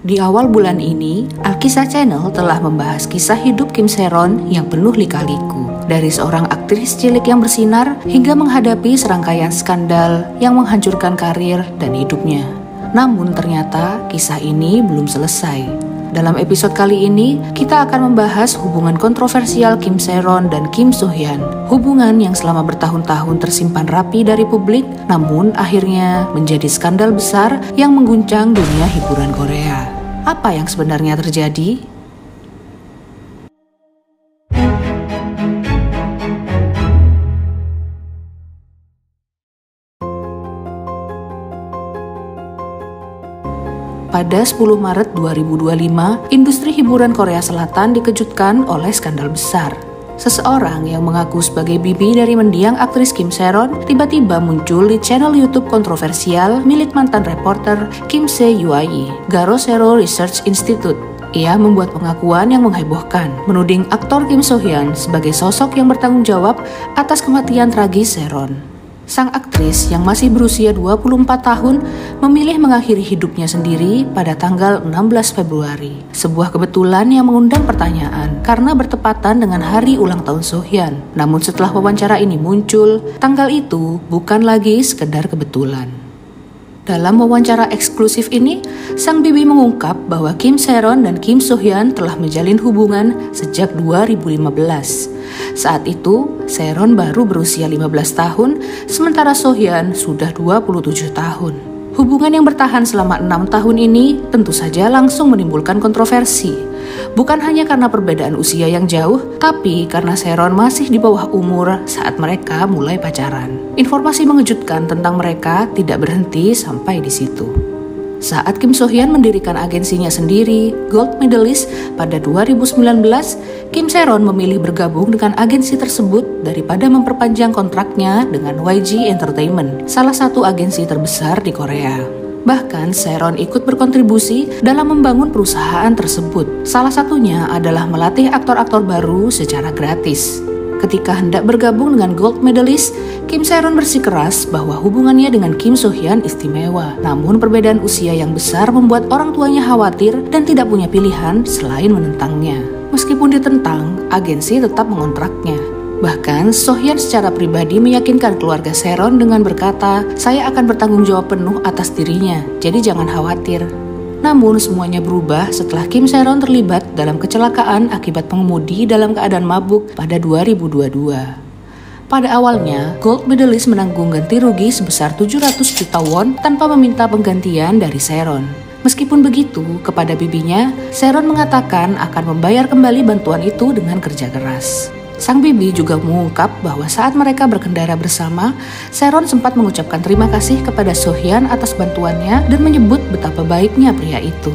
Di awal bulan ini, Alkisah Channel telah membahas kisah hidup Kim Se-ron yang penuh lika-liku. Dari seorang aktris cilik yang bersinar hingga menghadapi serangkaian skandal yang menghancurkan karir dan hidupnya. Namun ternyata kisah ini belum selesai. Dalam episode kali ini, kita akan membahas hubungan kontroversial Kim Se-ron dan Kim So-hyun. Hubungan yang selama bertahun-tahun tersimpan rapi dari publik, namun akhirnya menjadi skandal besar yang mengguncang dunia hiburan Korea. Apa yang sebenarnya terjadi? Pada 10 Maret 2025, industri hiburan Korea Selatan dikejutkan oleh skandal besar. Seseorang yang mengaku sebagai bibi dari mendiang aktris Kim Se-ron tiba-tiba muncul di channel YouTube kontroversial milik mantan reporter Kim Se-yuayi, Garo Sero Research Institute. Ia membuat pengakuan yang menghebohkan, menuding aktor Kim So-hyun sebagai sosok yang bertanggung jawab atas kematian tragis Se-ron. Sang aktris yang masih berusia 24 tahun memilih mengakhiri hidupnya sendiri pada tanggal 16 Februari. Sebuah kebetulan yang mengundang pertanyaan karena bertepatan dengan hari ulang tahun So-hyun. Namun setelah wawancara ini muncul, tanggal itu bukan lagi sekedar kebetulan. Dalam wawancara eksklusif ini, sang bibi mengungkap bahwa Kim Se-ron dan Kim So-hyun telah menjalin hubungan sejak 2015. Saat itu, Se-ron baru berusia 15 tahun, sementara So-hyun sudah 27 tahun. Hubungan yang bertahan selama 6 tahun ini tentu saja langsung menimbulkan kontroversi. Bukan hanya karena perbedaan usia yang jauh, tapi karena Se-ron masih di bawah umur saat mereka mulai pacaran. Informasi mengejutkan tentang mereka tidak berhenti sampai di situ. Saat Kim So-hyun mendirikan agensinya sendiri, Gold Medalist, pada 2019, Kim Se-ron memilih bergabung dengan agensi tersebut daripada memperpanjang kontraknya dengan YG Entertainment, salah satu agensi terbesar di Korea. Bahkan Se-ron ikut berkontribusi dalam membangun perusahaan tersebut. Salah satunya adalah melatih aktor-aktor baru secara gratis. Ketika hendak bergabung dengan Gold Medalist, Kim Se-ron bersikeras bahwa hubungannya dengan Kim So-hyun istimewa. Namun perbedaan usia yang besar membuat orang tuanya khawatir dan tidak punya pilihan selain menentangnya. Meskipun ditentang, agensi tetap mengontraknya. Bahkan, So-hyun secara pribadi meyakinkan keluarga Se-ron dengan berkata, "Saya akan bertanggung jawab penuh atas dirinya, jadi jangan khawatir." Namun semuanya berubah setelah Kim Se-ron terlibat dalam kecelakaan akibat pengemudi dalam keadaan mabuk pada 2022. Pada awalnya, Gold Medalist menanggung ganti rugi sebesar 700 juta won tanpa meminta penggantian dari Se-ron. Meskipun begitu, kepada bibinya, Se-ron mengatakan akan membayar kembali bantuan itu dengan kerja keras. Sang bibi juga mengungkap bahwa saat mereka berkendara bersama, Se-ron sempat mengucapkan terima kasih kepada So-hyun atas bantuannya dan menyebut betapa baiknya pria itu.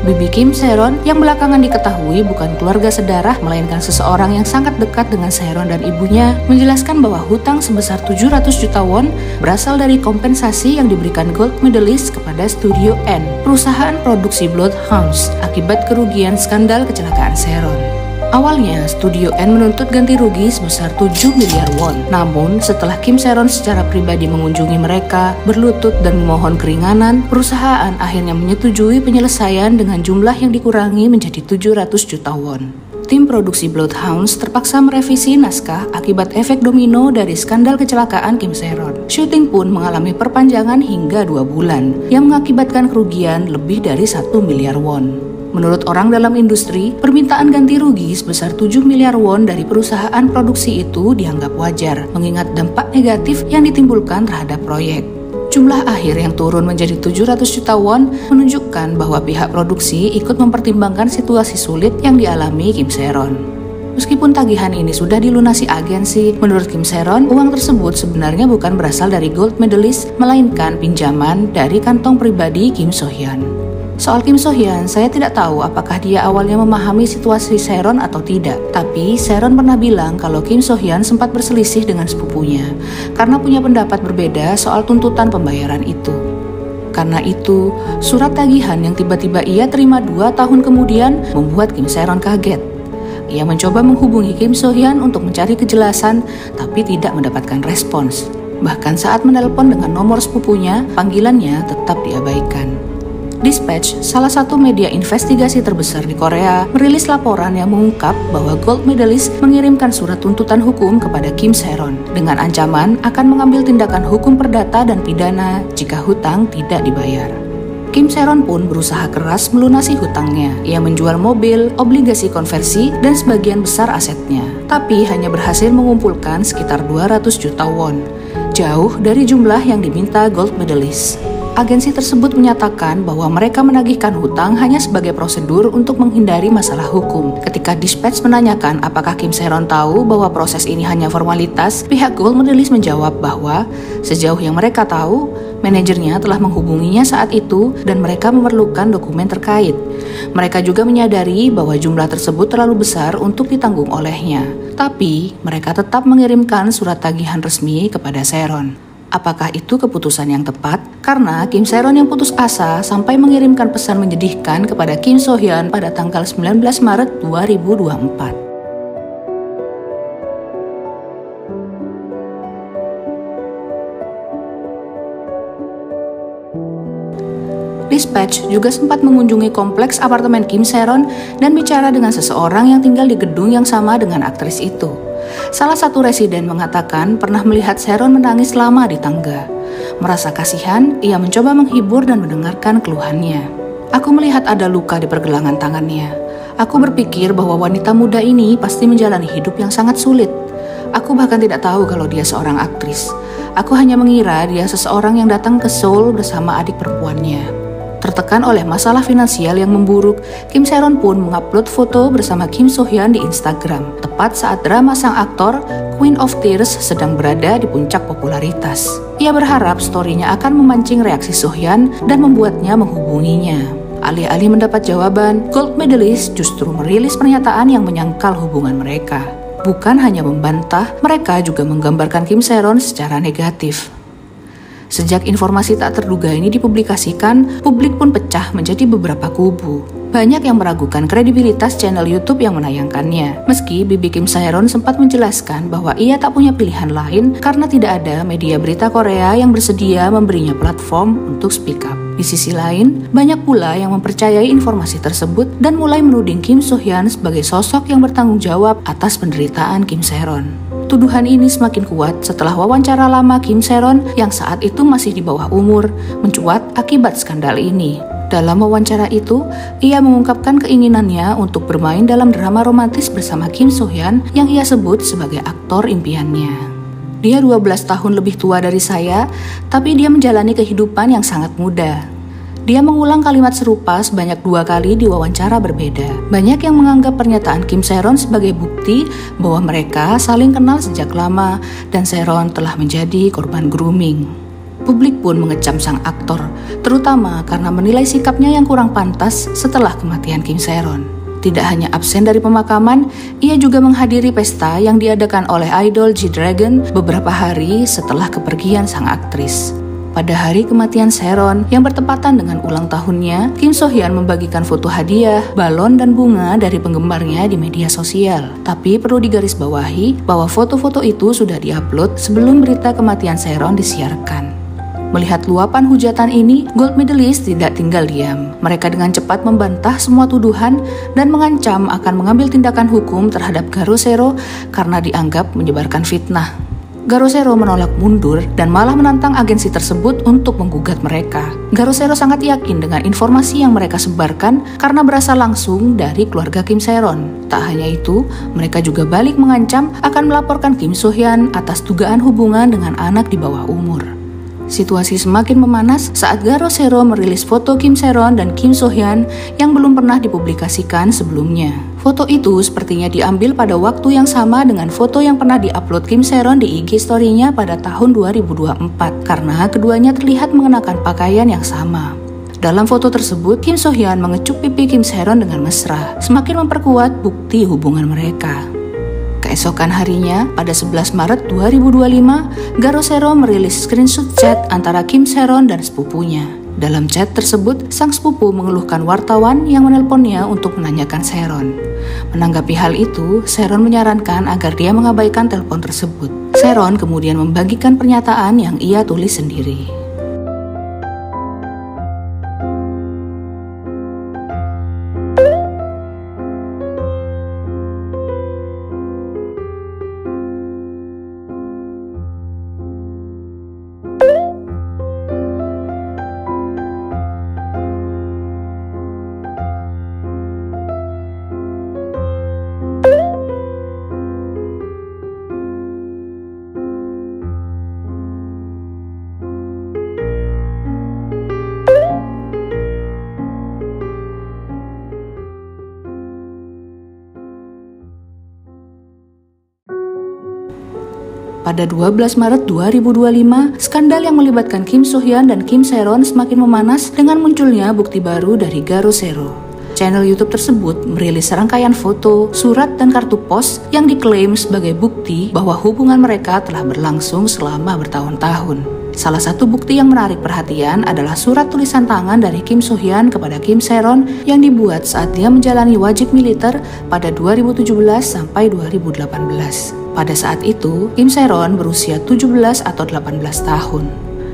Bibi Kim Se-ron yang belakangan diketahui bukan keluarga sedarah melainkan seseorang yang sangat dekat dengan Se-ron dan ibunya, menjelaskan bahwa hutang sebesar 700 juta won berasal dari kompensasi yang diberikan Gold Medalist kepada Studio N, perusahaan produksi Bloodhounds, akibat kerugian skandal kecelakaan Se-ron. Awalnya, Studio N menuntut ganti rugi sebesar 7 miliar won. Namun, setelah Kim Se-ron secara pribadi mengunjungi mereka, berlutut dan memohon keringanan, perusahaan akhirnya menyetujui penyelesaian dengan jumlah yang dikurangi menjadi 700 juta won. Tim produksi Bloodhounds terpaksa merevisi naskah akibat efek domino dari skandal kecelakaan Kim Se-ron. Syuting pun mengalami perpanjangan hingga 2 bulan, yang mengakibatkan kerugian lebih dari 1 miliar won. Menurut orang dalam industri, permintaan ganti rugi sebesar 7 miliar won dari perusahaan produksi itu dianggap wajar, mengingat dampak negatif yang ditimbulkan terhadap proyek. Jumlah akhir yang turun menjadi 700 juta won menunjukkan bahwa pihak produksi ikut mempertimbangkan situasi sulit yang dialami Kim Se-ron. Meskipun tagihan ini sudah dilunasi agensi, menurut Kim Se-ron, uang tersebut sebenarnya bukan berasal dari Gold Medalist, melainkan pinjaman dari kantong pribadi Kim So-hyun. Soal Kim So-hyun, saya tidak tahu apakah dia awalnya memahami situasi Se-ron atau tidak. Tapi Se-ron pernah bilang kalau Kim So-hyun sempat berselisih dengan sepupunya karena punya pendapat berbeda soal tuntutan pembayaran itu. Karena itu, surat tagihan yang tiba-tiba ia terima 2 tahun kemudian membuat Kim Se-ron kaget. Ia mencoba menghubungi Kim So-hyun untuk mencari kejelasan, tapi tidak mendapatkan respons. Bahkan saat menelpon dengan nomor sepupunya, panggilannya tetap diabaikan. Dispatch, salah satu media investigasi terbesar di Korea, merilis laporan yang mengungkap bahwa gold medalist mengirimkan surat tuntutan hukum kepada Kim Se-ron dengan ancaman akan mengambil tindakan hukum perdata dan pidana jika hutang tidak dibayar. Kim Se-ron pun berusaha keras melunasi hutangnya. Ia menjual mobil, obligasi konversi, dan sebagian besar asetnya, tapi hanya berhasil mengumpulkan sekitar 200 juta won, jauh dari jumlah yang diminta gold medalist. Agensi tersebut menyatakan bahwa mereka menagihkan hutang hanya sebagai prosedur untuk menghindari masalah hukum. Ketika Dispatch menanyakan apakah Kim Se-ron tahu bahwa proses ini hanya formalitas, pihak gold medalist menjawab bahwa sejauh yang mereka tahu, manajernya telah menghubunginya saat itu dan mereka memerlukan dokumen terkait. Mereka juga menyadari bahwa jumlah tersebut terlalu besar untuk ditanggung olehnya. Tapi, mereka tetap mengirimkan surat tagihan resmi kepada Se-ron. Apakah itu keputusan yang tepat? Karena Kim Se-ron yang putus asa sampai mengirimkan pesan menyedihkan kepada Kim So-hyun pada tanggal 19 Maret 2024. Dispatch juga sempat mengunjungi kompleks apartemen Kim Se-ron dan bicara dengan seseorang yang tinggal di gedung yang sama dengan aktris itu. Salah satu residen mengatakan pernah melihat Se-ron menangis lama di tangga. Merasa kasihan, ia mencoba menghibur dan mendengarkan keluhannya. Aku melihat ada luka di pergelangan tangannya. Aku berpikir bahwa wanita muda ini pasti menjalani hidup yang sangat sulit. Aku bahkan tidak tahu kalau dia seorang aktris. Aku hanya mengira dia seseorang yang datang ke Seoul bersama adik perempuannya. Tertekan oleh masalah finansial yang memburuk, Kim Se-ron pun mengupload foto bersama Kim So-hyun di Instagram, tepat saat drama sang aktor Queen of Tears sedang berada di puncak popularitas. Ia berharap story-nya akan memancing reaksi So-hyun dan membuatnya menghubunginya. Alih-alih mendapat jawaban, gold medalist justru merilis pernyataan yang menyangkal hubungan mereka. Bukan hanya membantah, mereka juga menggambarkan Kim Se-ron secara negatif. Sejak informasi tak terduga ini dipublikasikan, publik pun pecah menjadi beberapa kubu. Banyak yang meragukan kredibilitas channel YouTube yang menayangkannya. Meski Bibi Kim Se-ron sempat menjelaskan bahwa ia tak punya pilihan lain karena tidak ada media berita Korea yang bersedia memberinya platform untuk speak up. Di sisi lain, banyak pula yang mempercayai informasi tersebut dan mulai menuding Kim So-hyun sebagai sosok yang bertanggung jawab atas penderitaan Kim Se-ron. Tuduhan ini semakin kuat setelah wawancara lama Kim Se-ron yang saat itu masih di bawah umur mencuat akibat skandal ini. Dalam wawancara itu, ia mengungkapkan keinginannya untuk bermain dalam drama romantis bersama Kim So-hyun yang ia sebut sebagai aktor impiannya. Dia 12 tahun lebih tua dari saya, tapi dia menjalani kehidupan yang sangat muda. Dia mengulang kalimat serupa sebanyak 2 kali di wawancara berbeda. Banyak yang menganggap pernyataan Kim Se-ron sebagai bukti bahwa mereka saling kenal sejak lama dan Se-ron telah menjadi korban grooming. Publik pun mengecam sang aktor, terutama karena menilai sikapnya yang kurang pantas setelah kematian Kim Se-ron. Tidak hanya absen dari pemakaman, ia juga menghadiri pesta yang diadakan oleh idol G-Dragon beberapa hari setelah kepergian sang aktris. Pada hari kematian Se-ron yang bertepatan dengan ulang tahunnya, Kim So-hyun membagikan foto hadiah, balon, dan bunga dari penggemarnya di media sosial. Tapi perlu digarisbawahi bahwa foto-foto itu sudah diupload sebelum berita kematian Se-ron disiarkan. Melihat luapan hujatan ini, gold medalist tidak tinggal diam. Mereka dengan cepat membantah semua tuduhan dan mengancam akan mengambil tindakan hukum terhadap Garo Se-ro karena dianggap menyebarkan fitnah. Garo Se-ro menolak mundur dan malah menantang agensi tersebut untuk menggugat mereka. Garo Se-ro sangat yakin dengan informasi yang mereka sebarkan karena berasal langsung dari keluarga Kim Se-ron. Tak hanya itu, mereka juga balik mengancam akan melaporkan Kim So-hyun atas dugaan hubungan dengan anak di bawah umur. Situasi semakin memanas saat Garo Se-ro merilis foto Kim Se-ron dan Kim So-hyun yang belum pernah dipublikasikan sebelumnya. Foto itu sepertinya diambil pada waktu yang sama dengan foto yang pernah diupload Kim Se-ron di IG story-nya pada tahun 2024 karena keduanya terlihat mengenakan pakaian yang sama. Dalam foto tersebut, Kim So-hyun mengecup pipi Kim Se-ron dengan mesra, semakin memperkuat bukti hubungan mereka. Keesokan harinya, pada 11 Maret 2025, Garo Se-ro merilis screenshot chat antara Kim Se-ron dan sepupunya. Dalam chat tersebut, sang sepupu mengeluhkan wartawan yang menelponnya untuk menanyakan Se-ron. Menanggapi hal itu, Se-ron menyarankan agar dia mengabaikan telepon tersebut. Se-ron kemudian membagikan pernyataan yang ia tulis sendiri. Pada 12 Maret 2025, skandal yang melibatkan Kim So Hyun dan Kim Se-ron semakin memanas dengan munculnya bukti baru dari Garo Zero. Channel YouTube tersebut merilis serangkaian foto, surat, dan kartu pos yang diklaim sebagai bukti bahwa hubungan mereka telah berlangsung selama bertahun-tahun. Salah satu bukti yang menarik perhatian adalah surat tulisan tangan dari Kim So Hyun kepada Kim Se-ron yang dibuat saat dia menjalani wajib militer pada 2017 sampai 2018. Pada saat itu, Kim Se-ron berusia 17 atau 18 tahun.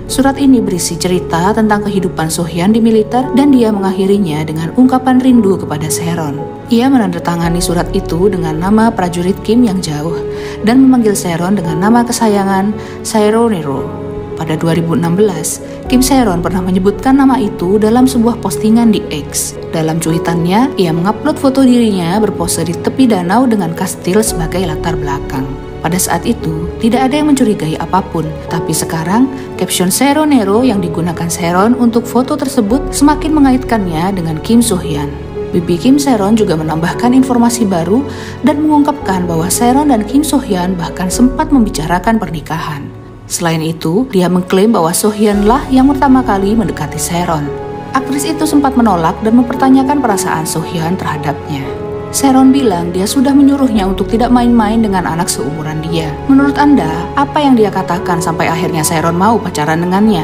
Surat ini berisi cerita tentang kehidupan So Hyun di militer dan dia mengakhirinya dengan ungkapan rindu kepada Se-ron. Ia menandatangani surat itu dengan nama prajurit Kim yang jauh dan memanggil Se-ron dengan nama kesayangan Saeronero. Pada 2016, Kim Se-ron pernah menyebutkan nama itu dalam sebuah postingan di X. Dalam cuitannya, ia mengupload foto dirinya berpose di tepi danau dengan kastil sebagai latar belakang. Pada saat itu, tidak ada yang mencurigai apapun, tapi sekarang, caption Saeronero yang digunakan Se-ron untuk foto tersebut semakin mengaitkannya dengan Kim So Hyun. Bibi Kim Se-ron juga menambahkan informasi baru dan mengungkapkan bahwa Se-ron dan Kim So Hyun bahkan sempat membicarakan pernikahan. Selain itu, dia mengklaim bahwa So Hyun lah yang pertama kali mendekati Se-ron. Aktris itu sempat menolak dan mempertanyakan perasaan So Hyun terhadapnya. Se-ron bilang dia sudah menyuruhnya untuk tidak main-main dengan anak seumuran dia. Menurut Anda, apa yang dia katakan sampai akhirnya Se-ron mau pacaran dengannya?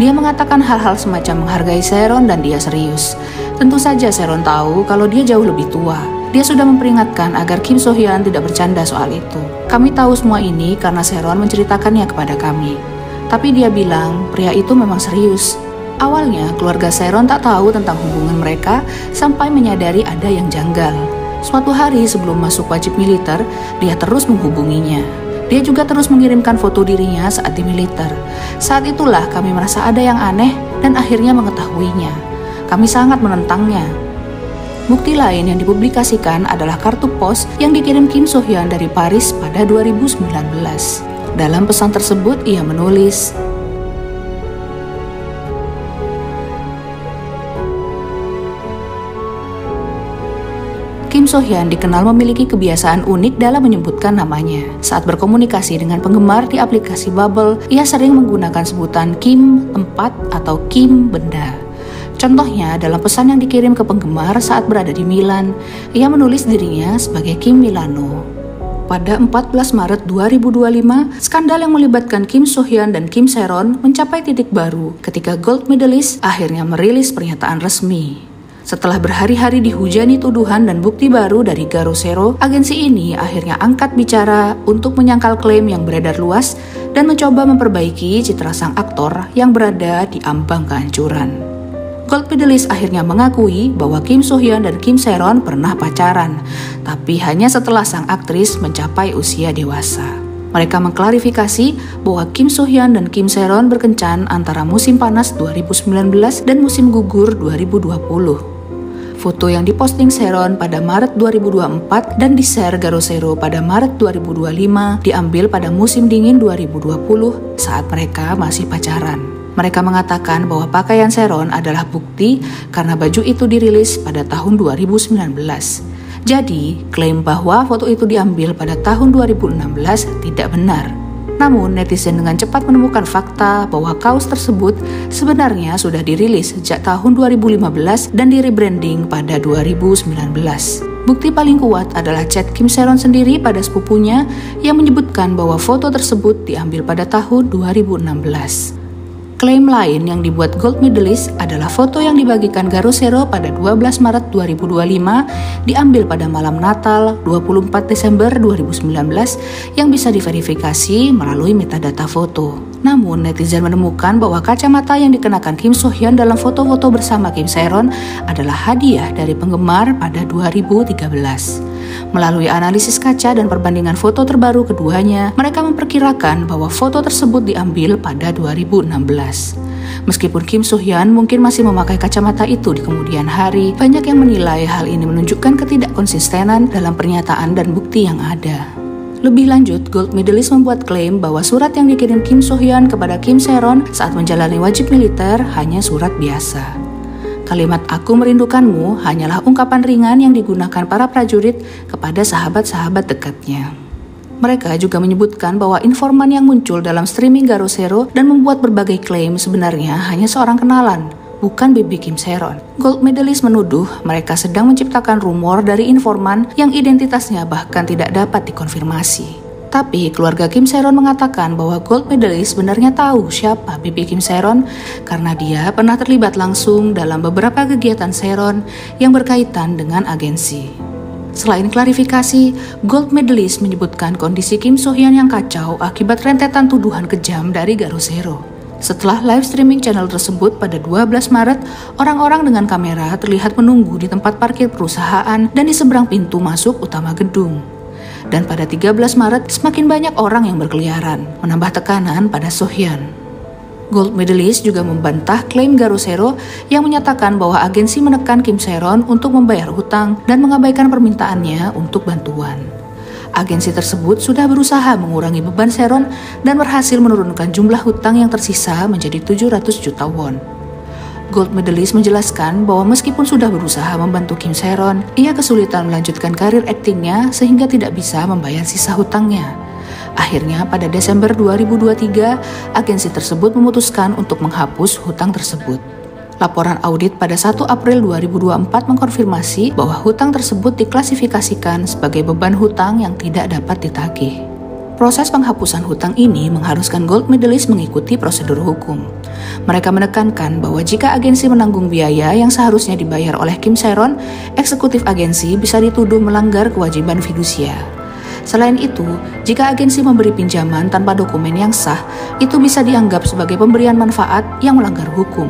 Dia mengatakan hal-hal semacam menghargai Se-ron dan dia serius. Tentu saja Se-ron tahu kalau dia jauh lebih tua. Dia sudah memperingatkan agar Kim So Hyun tidak bercanda soal itu. Kami tahu semua ini karena Se-ron menceritakannya kepada kami. Tapi dia bilang pria itu memang serius. Awalnya keluarga Se-ron tak tahu tentang hubungan mereka sampai menyadari ada yang janggal. Suatu hari sebelum masuk wajib militer, dia terus menghubunginya. Dia juga terus mengirimkan foto dirinya saat di militer. Saat itulah kami merasa ada yang aneh dan akhirnya mengetahuinya. Kami sangat menentangnya. Bukti lain yang dipublikasikan adalah kartu pos yang dikirim Kim So Hyun dari Paris pada 2019. Dalam pesan tersebut ia menulis, Kim So Hyun dikenal memiliki kebiasaan unik dalam menyebutkan namanya. Saat berkomunikasi dengan penggemar di aplikasi Bubble, ia sering menggunakan sebutan Kim 4 atau Kim Benda. Contohnya, dalam pesan yang dikirim ke penggemar saat berada di Milan, ia menulis dirinya sebagai Kim Milano. Pada 14 Maret 2025, skandal yang melibatkan Kim So Hyun dan Kim Se-ron mencapai titik baru ketika gold medalist akhirnya merilis pernyataan resmi. Setelah berhari-hari dihujani tuduhan dan bukti baru dari Garo Zero, agensi ini akhirnya angkat bicara untuk menyangkal klaim yang beredar luas dan mencoba memperbaiki citra sang aktor yang berada di ambang kehancuran. Gold medalist akhirnya mengakui bahwa Kim So Hyun dan Kim Se-ron pernah pacaran, tapi hanya setelah sang aktris mencapai usia dewasa. Mereka mengklarifikasi bahwa Kim So Hyun dan Kim Se-ron berkencan antara musim panas 2019 dan musim gugur 2020. Foto yang diposting Se-ron pada Maret 2024 dan di-share Garo Zero pada Maret 2025 diambil pada musim dingin 2020 saat mereka masih pacaran. Mereka mengatakan bahwa pakaian Se-ron adalah bukti karena baju itu dirilis pada tahun 2019. Jadi, klaim bahwa foto itu diambil pada tahun 2016 tidak benar. Namun, netizen dengan cepat menemukan fakta bahwa kaos tersebut sebenarnya sudah dirilis sejak tahun 2015 dan di-rebranding pada 2019. Bukti paling kuat adalah chat Kim Se-ron sendiri pada sepupunya yang menyebutkan bahwa foto tersebut diambil pada tahun 2016. Klaim lain yang dibuat gold medalist adalah foto yang dibagikan Garo Zero pada 12 Maret 2025 diambil pada malam Natal 24 Desember 2019 yang bisa diverifikasi melalui metadata foto. Namun netizen menemukan bahwa kacamata yang dikenakan Kim So Hyun dalam foto-foto bersama Kim Se-ron adalah hadiah dari penggemar pada 2013. Melalui analisis kaca dan perbandingan foto terbaru keduanya, mereka memperkirakan bahwa foto tersebut diambil pada 2016. Meskipun Kim So Hyun mungkin masih memakai kacamata itu di kemudian hari, banyak yang menilai hal ini menunjukkan ketidakkonsistenan dalam pernyataan dan bukti yang ada. Lebih lanjut, gold medalist membuat klaim bahwa surat yang dikirim Kim So Hyun kepada Kim Se-ron saat menjalani wajib militer hanya surat biasa. Kalimat "aku merindukanmu" hanyalah ungkapan ringan yang digunakan para prajurit kepada sahabat-sahabat dekatnya. Mereka juga menyebutkan bahwa informan yang muncul dalam streaming Garo Zero dan membuat berbagai klaim sebenarnya hanya seorang kenalan, bukan BB Kim Se-ron. Gold medalist menuduh mereka sedang menciptakan rumor dari informan yang identitasnya bahkan tidak dapat dikonfirmasi. Tapi keluarga Kim Se-ron mengatakan bahwa gold medalist sebenarnya tahu siapa BB Kim Se-ron karena dia pernah terlibat langsung dalam beberapa kegiatan Se-ron yang berkaitan dengan agensi. Selain klarifikasi, gold medalist menyebutkan kondisi Kim So-hyun yang kacau akibat rentetan tuduhan kejam dari Garo Zero. Setelah live streaming channel tersebut pada 12 Maret, orang-orang dengan kamera terlihat menunggu di tempat parkir perusahaan dan di seberang pintu masuk utama gedung. Dan pada 13 Maret, semakin banyak orang yang berkeliaran, menambah tekanan pada So-hyun. Gold medalist juga membantah klaim Garo Zero yang menyatakan bahwa agensi menekan Kim Se-ron untuk membayar hutang dan mengabaikan permintaannya untuk bantuan. Agensi tersebut sudah berusaha mengurangi beban Se-ron dan berhasil menurunkan jumlah hutang yang tersisa menjadi 700 juta won. Gold medalist menjelaskan bahwa meskipun sudah berusaha membantu Kim Se-ron, ia kesulitan melanjutkan karir aktingnya sehingga tidak bisa membayar sisa hutangnya. Akhirnya pada Desember 2023, agensi tersebut memutuskan untuk menghapus hutang tersebut. Laporan audit pada 1 April 2024 mengkonfirmasi bahwa hutang tersebut diklasifikasikan sebagai beban hutang yang tidak dapat ditagih. Proses penghapusan hutang ini mengharuskan gold medalist mengikuti prosedur hukum. Mereka menekankan bahwa jika agensi menanggung biaya yang seharusnya dibayar oleh Kim Se-ron, eksekutif agensi bisa dituduh melanggar kewajiban fidusia. Selain itu, jika agensi memberi pinjaman tanpa dokumen yang sah, itu bisa dianggap sebagai pemberian manfaat yang melanggar hukum.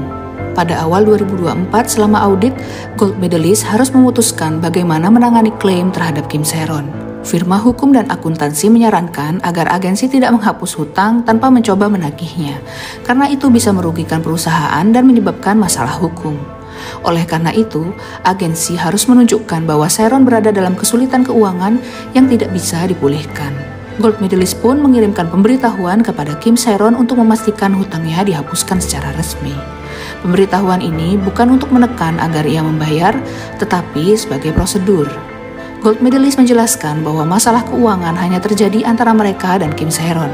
Pada awal 2024, selama audit, gold medalist harus memutuskan bagaimana menangani klaim terhadap Kim Se-ron. Firma hukum dan akuntansi menyarankan agar agensi tidak menghapus hutang tanpa mencoba menagihnya, karena itu bisa merugikan perusahaan dan menyebabkan masalah hukum. Oleh karena itu, agensi harus menunjukkan bahwa Se-ron berada dalam kesulitan keuangan yang tidak bisa dipulihkan. Gold medalist pun mengirimkan pemberitahuan kepada Kim Se-ron untuk memastikan hutangnya dihapuskan secara resmi. Pemberitahuan ini bukan untuk menekan agar ia membayar, tetapi sebagai prosedur. Gold medalist menjelaskan bahwa masalah keuangan hanya terjadi antara mereka dan Kim Se-ron.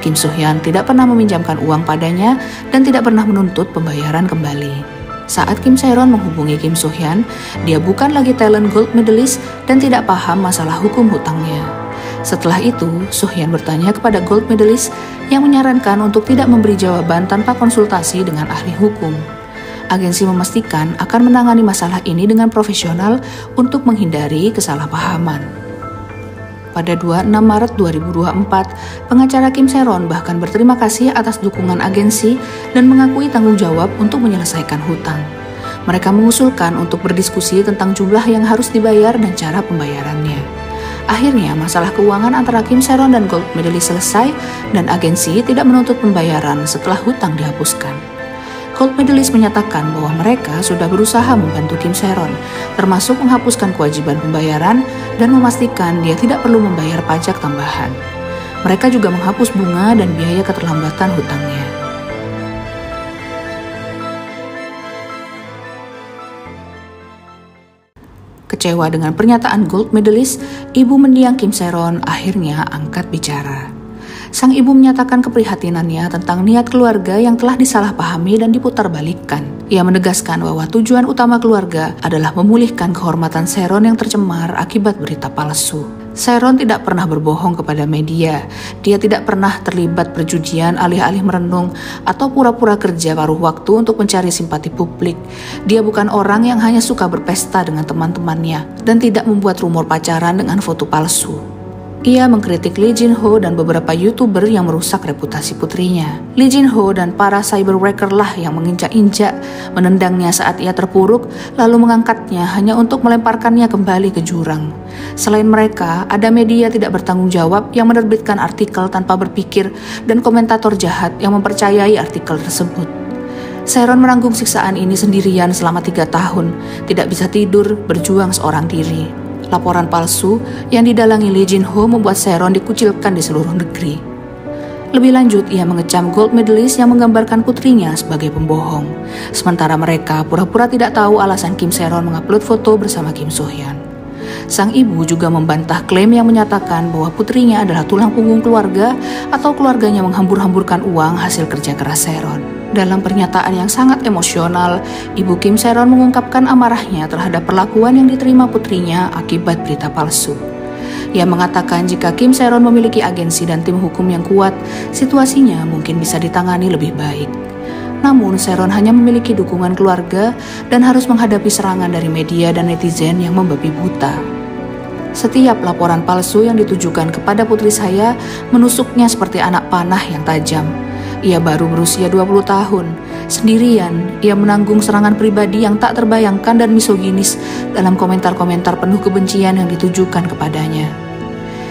Kim So-hyun tidak pernah meminjamkan uang padanya dan tidak pernah menuntut pembayaran kembali. Saat Kim Se-ron menghubungi Kim So-hyun, dia bukan lagi talent gold medalist dan tidak paham masalah hukum hutangnya. Setelah itu, So-hyun bertanya kepada gold medalist yang menyarankan untuk tidak memberi jawaban tanpa konsultasi dengan ahli hukum. Agensi memastikan akan menangani masalah ini dengan profesional untuk menghindari kesalahpahaman. Pada 26 Maret 2024, pengacara Kim Se-ron bahkan berterima kasih atas dukungan agensi dan mengakui tanggung jawab untuk menyelesaikan hutang. Mereka mengusulkan untuk berdiskusi tentang jumlah yang harus dibayar dan cara pembayarannya. Akhirnya, masalah keuangan antara Kim Se-ron dan gold medalist selesai dan agensi tidak menuntut pembayaran setelah hutang dihapuskan. Gold medalist menyatakan bahwa mereka sudah berusaha membantu Kim Se-ron, termasuk menghapuskan kewajiban pembayaran dan memastikan dia tidak perlu membayar pajak tambahan. Mereka juga menghapus bunga dan biaya keterlambatan hutangnya. Kecewa dengan pernyataan gold medalist, ibu mendiang Kim Se-ron akhirnya angkat bicara. Sang ibu menyatakan keprihatinannya tentang niat keluarga yang telah disalahpahami dan diputarbalikkan. Ia menegaskan bahwa tujuan utama keluarga adalah memulihkan kehormatan Se-ron yang tercemar akibat berita palsu. Se-ron tidak pernah berbohong kepada media. Dia tidak pernah terlibat perjudian alih-alih merenung atau pura-pura kerja paruh waktu untuk mencari simpati publik. Dia bukan orang yang hanya suka berpesta dengan teman-temannya dan tidak membuat rumor pacaran dengan foto palsu. Ia mengkritik Lee Jin-ho dan beberapa YouTuber yang merusak reputasi putrinya. Lee Jin-ho dan para cyberwrecker lah yang menginjak-injak, menendangnya saat ia terpuruk, lalu mengangkatnya hanya untuk melemparkannya kembali ke jurang. Selain mereka, ada media tidak bertanggung jawab yang menerbitkan artikel tanpa berpikir dan komentator jahat yang mempercayai artikel tersebut. Se-ron menanggung siksaan ini sendirian selama 3 tahun, tidak bisa tidur, berjuang seorang diri. Laporan palsu yang didalangi Lee Jin-ho membuat Se-ron dikucilkan di seluruh negeri. Lebih lanjut, ia mengecam gold medalist yang menggambarkan putrinya sebagai pembohong. Sementara mereka pura-pura tidak tahu alasan Kim Se-ron mengupload foto bersama Kim So-hyun. Sang ibu juga membantah klaim yang menyatakan bahwa putrinya adalah tulang punggung keluarga atau keluarganya menghambur-hamburkan uang hasil kerja keras Sharon. Dalam pernyataan yang sangat emosional, Ibu Kim Sharon mengungkapkan amarahnya terhadap perlakuan yang diterima putrinya akibat berita palsu. Ia mengatakan jika Kim Sharon memiliki agensi dan tim hukum yang kuat, situasinya mungkin bisa ditangani lebih baik. Namun, Sharon hanya memiliki dukungan keluarga dan harus menghadapi serangan dari media dan netizen yang membabi buta. Setiap laporan palsu yang ditujukan kepada putri saya menusuknya seperti anak panah yang tajam. Ia baru berusia 20 tahun. Sendirian, ia menanggung serangan pribadi yang tak terbayangkan dan misoginis dalam komentar-komentar penuh kebencian yang ditujukan kepadanya.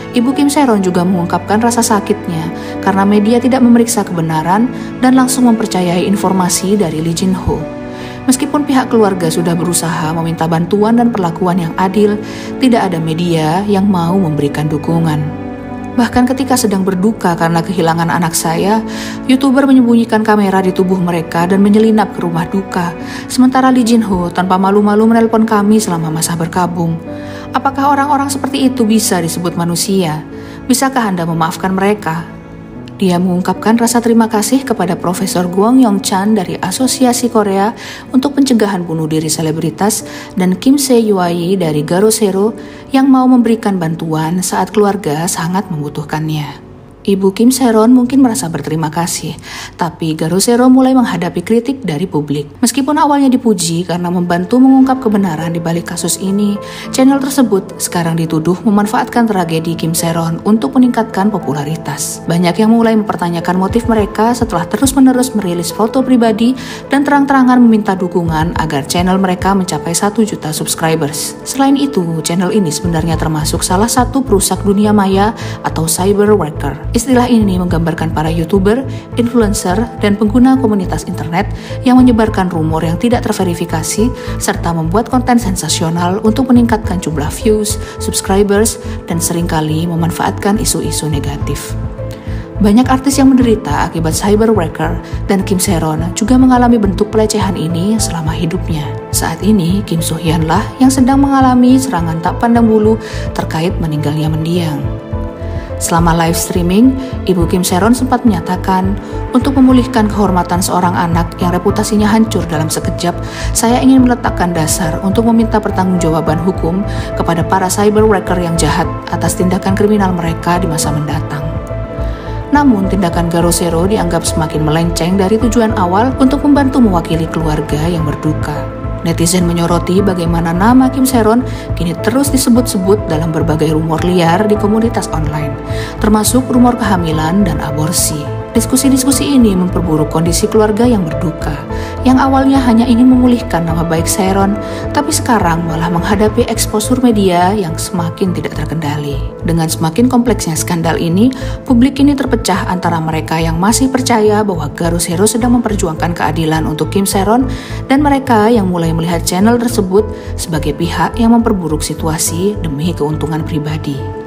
Ibu Kim Sharon juga mengungkapkan rasa sakitnya karena media tidak memeriksa kebenaran dan langsung mempercayai informasi dari Lee Jin Ho. Meskipun pihak keluarga sudah berusaha meminta bantuan dan perlakuan yang adil, tidak ada media yang mau memberikan dukungan. Bahkan ketika sedang berduka karena kehilangan anak saya, YouTuber menyembunyikan kamera di tubuh mereka dan menyelinap ke rumah duka. Sementara Lee Jin Ho tanpa malu-malu menelpon kami selama masa berkabung. Apakah orang-orang seperti itu bisa disebut manusia? Bisakah Anda memaafkan mereka? Dia mengungkapkan rasa terima kasih kepada Profesor Kwon Yong Chan dari Asosiasi Korea untuk pencegahan bunuh diri selebritas dan Kim Se-yuayi dari Garosero yang mau memberikan bantuan saat keluarga sangat membutuhkannya. Ibu Kim Sharon mungkin merasa berterima kasih, tapi Garosero mulai menghadapi kritik dari publik. Meskipun awalnya dipuji karena membantu mengungkap kebenaran di balik kasus ini, channel tersebut sekarang dituduh memanfaatkan tragedi Kim Sharon untuk meningkatkan popularitas. Banyak yang mulai mempertanyakan motif mereka setelah terus-menerus merilis foto pribadi dan terang-terangan meminta dukungan agar channel mereka mencapai 1 juta subscribers. Selain itu, channel ini sebenarnya termasuk salah satu perusak dunia maya atau cyber worker. Istilah ini menggambarkan para YouTuber, influencer, dan pengguna komunitas internet yang menyebarkan rumor yang tidak terverifikasi serta membuat konten sensasional untuk meningkatkan jumlah views, subscribers, dan seringkali memanfaatkan isu-isu negatif. Banyak artis yang menderita akibat cyber worker dan Kim Sharon juga mengalami bentuk pelecehan ini selama hidupnya. Saat ini, Kim So Hyun lah yang sedang mengalami serangan tak pandang bulu terkait meninggalnya mendiang. Selama live streaming, Ibu Kim Sharon sempat menyatakan, untuk memulihkan kehormatan seorang anak yang reputasinya hancur dalam sekejap, saya ingin meletakkan dasar untuk meminta pertanggungjawaban hukum kepada para cyber worker yang jahat atas tindakan kriminal mereka di masa mendatang. Namun, tindakan Garosero dianggap semakin melenceng dari tujuan awal untuk membantu mewakili keluarga yang berduka. Netizen menyoroti bagaimana nama Kim Sharon kini terus disebut-sebut dalam berbagai rumor liar di komunitas online, termasuk rumor kehamilan dan aborsi. Diskusi-diskusi ini memperburuk kondisi keluarga yang berduka, yang awalnya hanya ingin memulihkan nama baik Sharon, tapi sekarang malah menghadapi eksposur media yang semakin tidak terkendali. Dengan semakin kompleksnya skandal ini, publik ini terpecah antara mereka yang masih percaya bahwa Garosero sedang memperjuangkan keadilan untuk Kim Sharon dan mereka yang mulai melihat channel tersebut sebagai pihak yang memperburuk situasi demi keuntungan pribadi.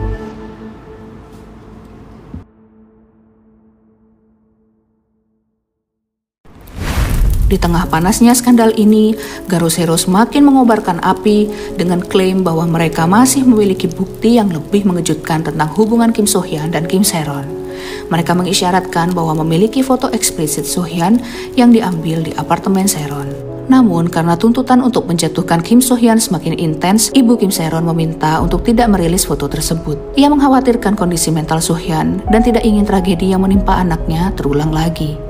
Di tengah panasnya skandal ini, Garosero semakin mengobarkan api dengan klaim bahwa mereka masih memiliki bukti yang lebih mengejutkan tentang hubungan Kim So Hyun dan Kim Sharon. Mereka mengisyaratkan bahwa memiliki foto eksplisit So Hyun yang diambil di apartemen Sharon. Namun, karena tuntutan untuk menjatuhkan Kim So Hyun semakin intens, Ibu Kim Sharon meminta untuk tidak merilis foto tersebut. Ia mengkhawatirkan kondisi mental So Hyun dan tidak ingin tragedi yang menimpa anaknya terulang lagi.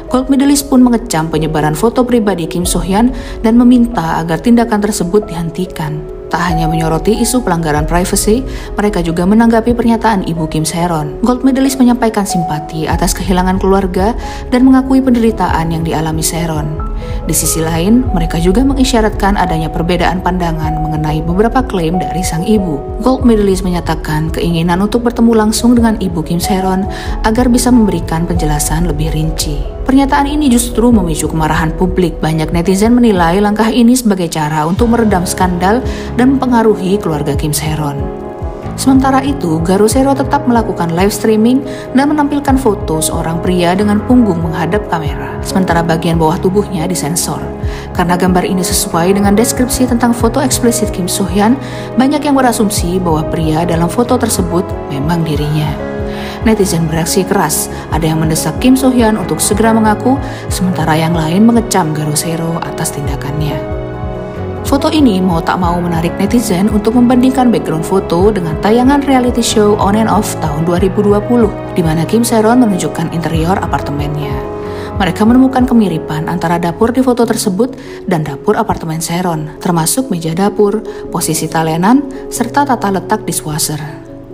Gold Medalist pun mengecam penyebaran foto pribadi Kim So Hyun dan meminta agar tindakan tersebut dihentikan. Tak hanya menyoroti isu pelanggaran privasi, mereka juga menanggapi pernyataan Ibu Kim Sharon. Gold Medalist menyampaikan simpati atas kehilangan keluarga dan mengakui penderitaan yang dialami Sharon. Di sisi lain, mereka juga mengisyaratkan adanya perbedaan pandangan mengenai beberapa klaim dari sang ibu. Gold Medalist menyatakan keinginan untuk bertemu langsung dengan Ibu Kim Sharon agar bisa memberikan penjelasan lebih rinci. Pernyataan ini justru memicu kemarahan publik. Banyak netizen menilai langkah ini sebagai cara untuk meredam skandal dan mempengaruhi keluarga Kim Sharon. Sementara itu, Garosero tetap melakukan live streaming dan menampilkan foto seorang pria dengan punggung menghadap kamera, sementara bagian bawah tubuhnya disensor. Karena gambar ini sesuai dengan deskripsi tentang foto eksplisit Kim So Hyun, banyak yang berasumsi bahwa pria dalam foto tersebut memang dirinya. Netizen bereaksi keras, ada yang mendesak Kim So Hyun untuk segera mengaku, sementara yang lain mengecam Garosero atas tindakannya. Foto ini mau tak mau menarik netizen untuk membandingkan background foto dengan tayangan reality show On and Off tahun 2020, di mana Kim Sae-ron menunjukkan interior apartemennya. Mereka menemukan kemiripan antara dapur di foto tersebut dan dapur apartemen Sae-ron, termasuk meja dapur, posisi talenan, serta tata letak dishwasher.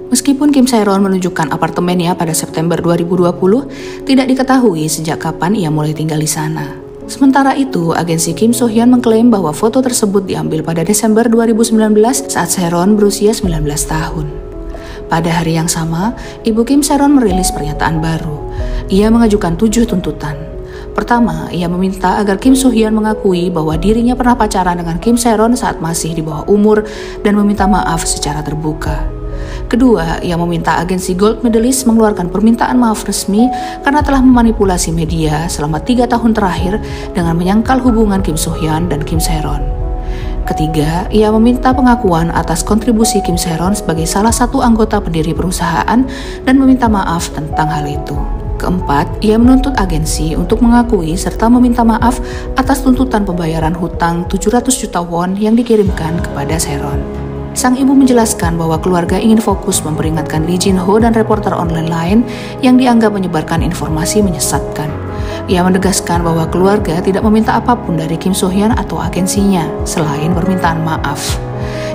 Meskipun Kim Sae-ron menunjukkan apartemennya pada September 2020, tidak diketahui sejak kapan ia mulai tinggal di sana. Sementara itu, agensi Kim So Hyun mengklaim bahwa foto tersebut diambil pada Desember 2019 saat Sae-ron berusia 19 tahun. Pada hari yang sama, ibu Kim Sae-ron merilis pernyataan baru. Ia mengajukan 7 tuntutan. Pertama, ia meminta agar Kim So Hyun mengakui bahwa dirinya pernah pacaran dengan Kim Sae-ron saat masih di bawah umur dan meminta maaf secara terbuka. Kedua, ia meminta agensi Gold Medalist mengeluarkan permintaan maaf resmi karena telah memanipulasi media selama 3 tahun terakhir dengan menyangkal hubungan Kim So Hyun dan Kim Sae-ron. Ketiga, ia meminta pengakuan atas kontribusi Kim Sae-ron sebagai salah satu anggota pendiri perusahaan dan meminta maaf tentang hal itu. Keempat, ia menuntut agensi untuk mengakui serta meminta maaf atas tuntutan pembayaran hutang 700 juta won yang dikirimkan kepada Sae-ron. Sang ibu menjelaskan bahwa keluarga ingin fokus memperingatkan Lee Jin Ho dan reporter online lain yang dianggap menyebarkan informasi menyesatkan. Ia menegaskan bahwa keluarga tidak meminta apapun dari Kim So Hyun atau agensinya selain permintaan maaf.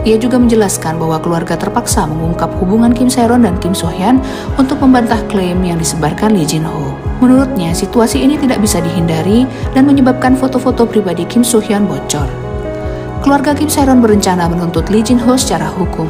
Ia juga menjelaskan bahwa keluarga terpaksa mengungkap hubungan Kim Sae-ron dan Kim So Hyun untuk membantah klaim yang disebarkan Lee Jin Ho. Menurutnya, situasi ini tidak bisa dihindari dan menyebabkan foto-foto pribadi Kim So Hyun bocor. Keluarga Kim Sae-ron berencana menuntut Lee Jin Ho secara hukum.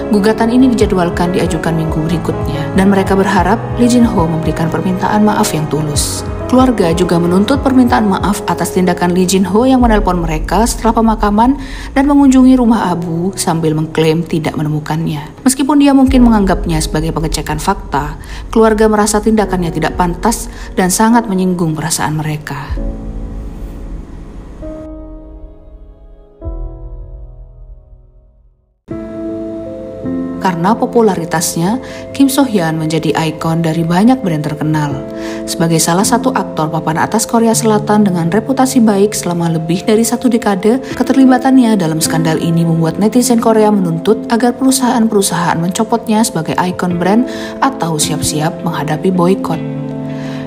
Gugatan ini dijadwalkan diajukan minggu berikutnya, dan mereka berharap Lee Jin Ho memberikan permintaan maaf yang tulus. Keluarga juga menuntut permintaan maaf atas tindakan Lee Jin Ho yang menelpon mereka setelah pemakaman dan mengunjungi rumah Abu sambil mengklaim tidak menemukannya. Meskipun dia mungkin menganggapnya sebagai pengecekan fakta, keluarga merasa tindakannya tidak pantas dan sangat menyinggung perasaan mereka. Karena popularitasnya, Kim So Hyun menjadi ikon dari banyak brand terkenal. Sebagai salah satu aktor papan atas Korea Selatan dengan reputasi baik selama lebih dari 1 dekade, keterlibatannya dalam skandal ini membuat netizen Korea menuntut agar perusahaan-perusahaan mencopotnya sebagai ikon brand atau siap-siap menghadapi boykot.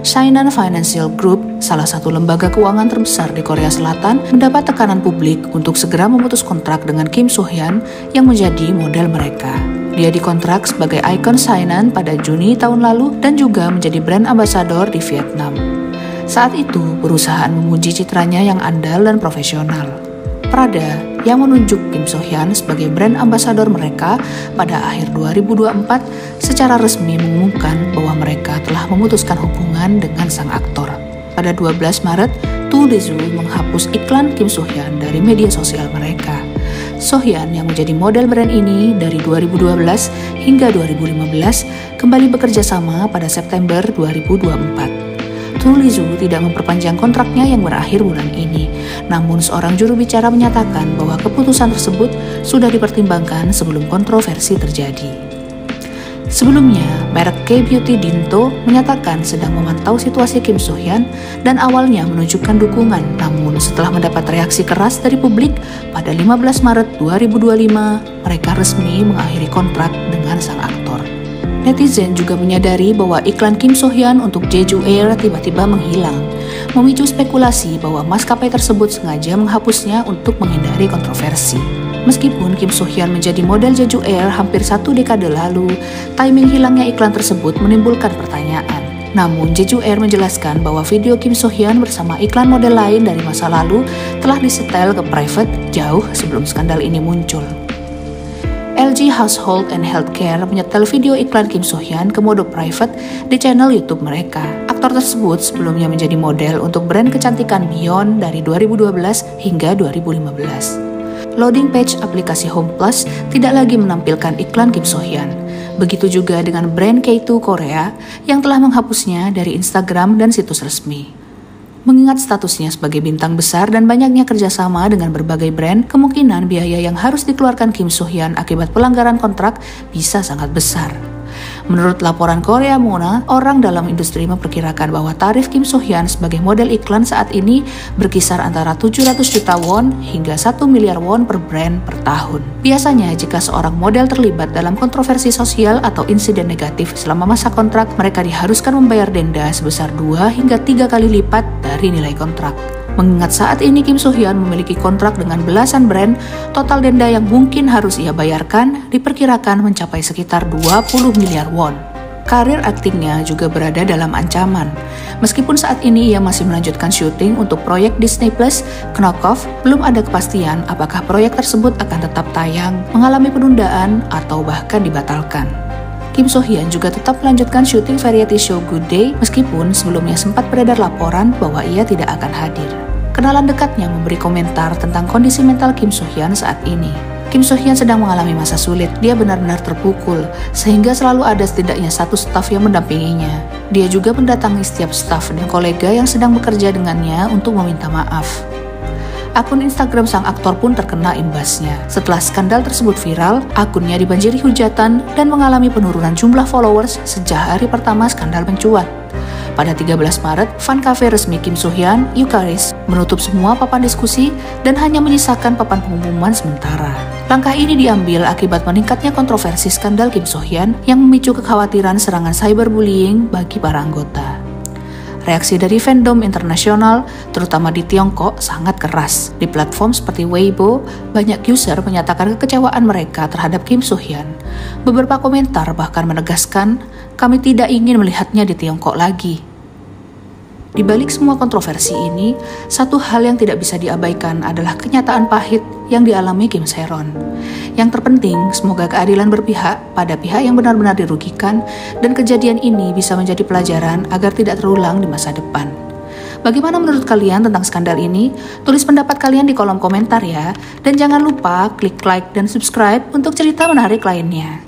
Shinhan Financial Group, salah satu lembaga keuangan terbesar di Korea Selatan, mendapat tekanan publik untuk segera memutus kontrak dengan Kim So Hyun yang menjadi model mereka. Dia dikontrak sebagai ikon Shinhan pada Juni tahun lalu dan juga menjadi brand ambassador di Vietnam. Saat itu, perusahaan memuji citranya yang andal dan profesional. Prada yang menunjuk Kim So Hyun sebagai brand ambassador mereka pada akhir 2024 secara resmi mengumumkan bahwa mereka telah memutuskan hubungan dengan sang aktor. Pada 12 Maret, To Dae-soo menghapus iklan Kim So Hyun dari media sosial mereka. So Hyun yang menjadi model brand ini dari 2012 hingga 2015 kembali bekerja sama pada September 2024. To Dae-soo tidak memperpanjang kontraknya yang berakhir bulan ini. Namun seorang juru bicara menyatakan bahwa keputusan tersebut sudah dipertimbangkan sebelum kontroversi terjadi. Sebelumnya, merek K-Beauty Dinto menyatakan sedang memantau situasi Kim So Hyun dan awalnya menunjukkan dukungan. Namun setelah mendapat reaksi keras dari publik, pada 15 Maret 2025, mereka resmi mengakhiri kontrak dengan sang aktor. Netizen juga menyadari bahwa iklan Kim So Hyun untuk Jeju Air tiba-tiba menghilang, memicu spekulasi bahwa maskapai tersebut sengaja menghapusnya untuk menghindari kontroversi. Meskipun Kim So Hyun menjadi model Jeju Air hampir 1 dekade lalu, timing hilangnya iklan tersebut menimbulkan pertanyaan. Namun Jeju Air menjelaskan bahwa video Kim So Hyun bersama iklan model lain dari masa lalu telah disetel ke private jauh sebelum skandal ini muncul. LG Household and Healthcare menyetel video iklan Kim So Hyun ke mode private di channel YouTube mereka. Aktor tersebut sebelumnya menjadi model untuk brand kecantikan Beyond dari 2012 hingga 2015. Loading page aplikasi Home Plus tidak lagi menampilkan iklan Kim So Hyun. Begitu juga dengan brand K2 Korea yang telah menghapusnya dari Instagram dan situs resmi. Mengingat statusnya sebagai bintang besar dan banyaknya kerjasama dengan berbagai brand, kemungkinan biaya yang harus dikeluarkan Kim So Hyun akibat pelanggaran kontrak bisa sangat besar. Menurut laporan Korea Mona, orang dalam industri memperkirakan bahwa tarif Kim So Hyun sebagai model iklan saat ini berkisar antara 700 juta won hingga 1 miliar won per brand per tahun. Biasanya jika seorang model terlibat dalam kontroversi sosial atau insiden negatif selama masa kontrak, mereka diharuskan membayar denda sebesar 2 hingga 3 kali lipat dari nilai kontrak. Mengingat saat ini Kim So Hyun memiliki kontrak dengan belasan brand, total denda yang mungkin harus ia bayarkan diperkirakan mencapai sekitar 20 miliar won. Karir aktingnya juga berada dalam ancaman. Meskipun saat ini ia masih melanjutkan syuting untuk proyek Disney Plus, Knock Off, belum ada kepastian apakah proyek tersebut akan tetap tayang, mengalami penundaan, atau bahkan dibatalkan. Kim So Hyun juga tetap melanjutkan syuting variety show Good Day meskipun sebelumnya sempat beredar laporan bahwa ia tidak akan hadir. Kenalan dekatnya memberi komentar tentang kondisi mental Kim So Hyun saat ini. Kim So Hyun sedang mengalami masa sulit, dia benar-benar terpukul, sehingga selalu ada setidaknya satu staf yang mendampinginya. Dia juga mendatangi setiap staf dan kolega yang sedang bekerja dengannya untuk meminta maaf. Akun Instagram sang aktor pun terkena imbasnya. Setelah skandal tersebut viral, akunnya dibanjiri hujatan dan mengalami penurunan jumlah followers sejak hari pertama skandal mencuat. Pada 13 Maret, fan cafe resmi Kim So Hyun, Eucharis, menutup semua papan diskusi dan hanya menyisakan papan pengumuman sementara. Langkah ini diambil akibat meningkatnya kontroversi skandal Kim So Hyun yang memicu kekhawatiran serangan cyberbullying bagi para anggota. Reaksi dari fandom internasional, terutama di Tiongkok, sangat keras. Di platform seperti Weibo, banyak user menyatakan kekecewaan mereka terhadap Kim So Hyun. Beberapa komentar bahkan menegaskan, kami tidak ingin melihatnya di Tiongkok lagi. Di balik semua kontroversi ini, satu hal yang tidak bisa diabaikan adalah kenyataan pahit yang dialami Kim Sae-ron. Yang terpenting, semoga keadilan berpihak pada pihak yang benar-benar dirugikan dan kejadian ini bisa menjadi pelajaran agar tidak terulang di masa depan. Bagaimana menurut kalian tentang skandal ini? Tulis pendapat kalian di kolom komentar ya. Dan jangan lupa klik like dan subscribe untuk cerita menarik lainnya.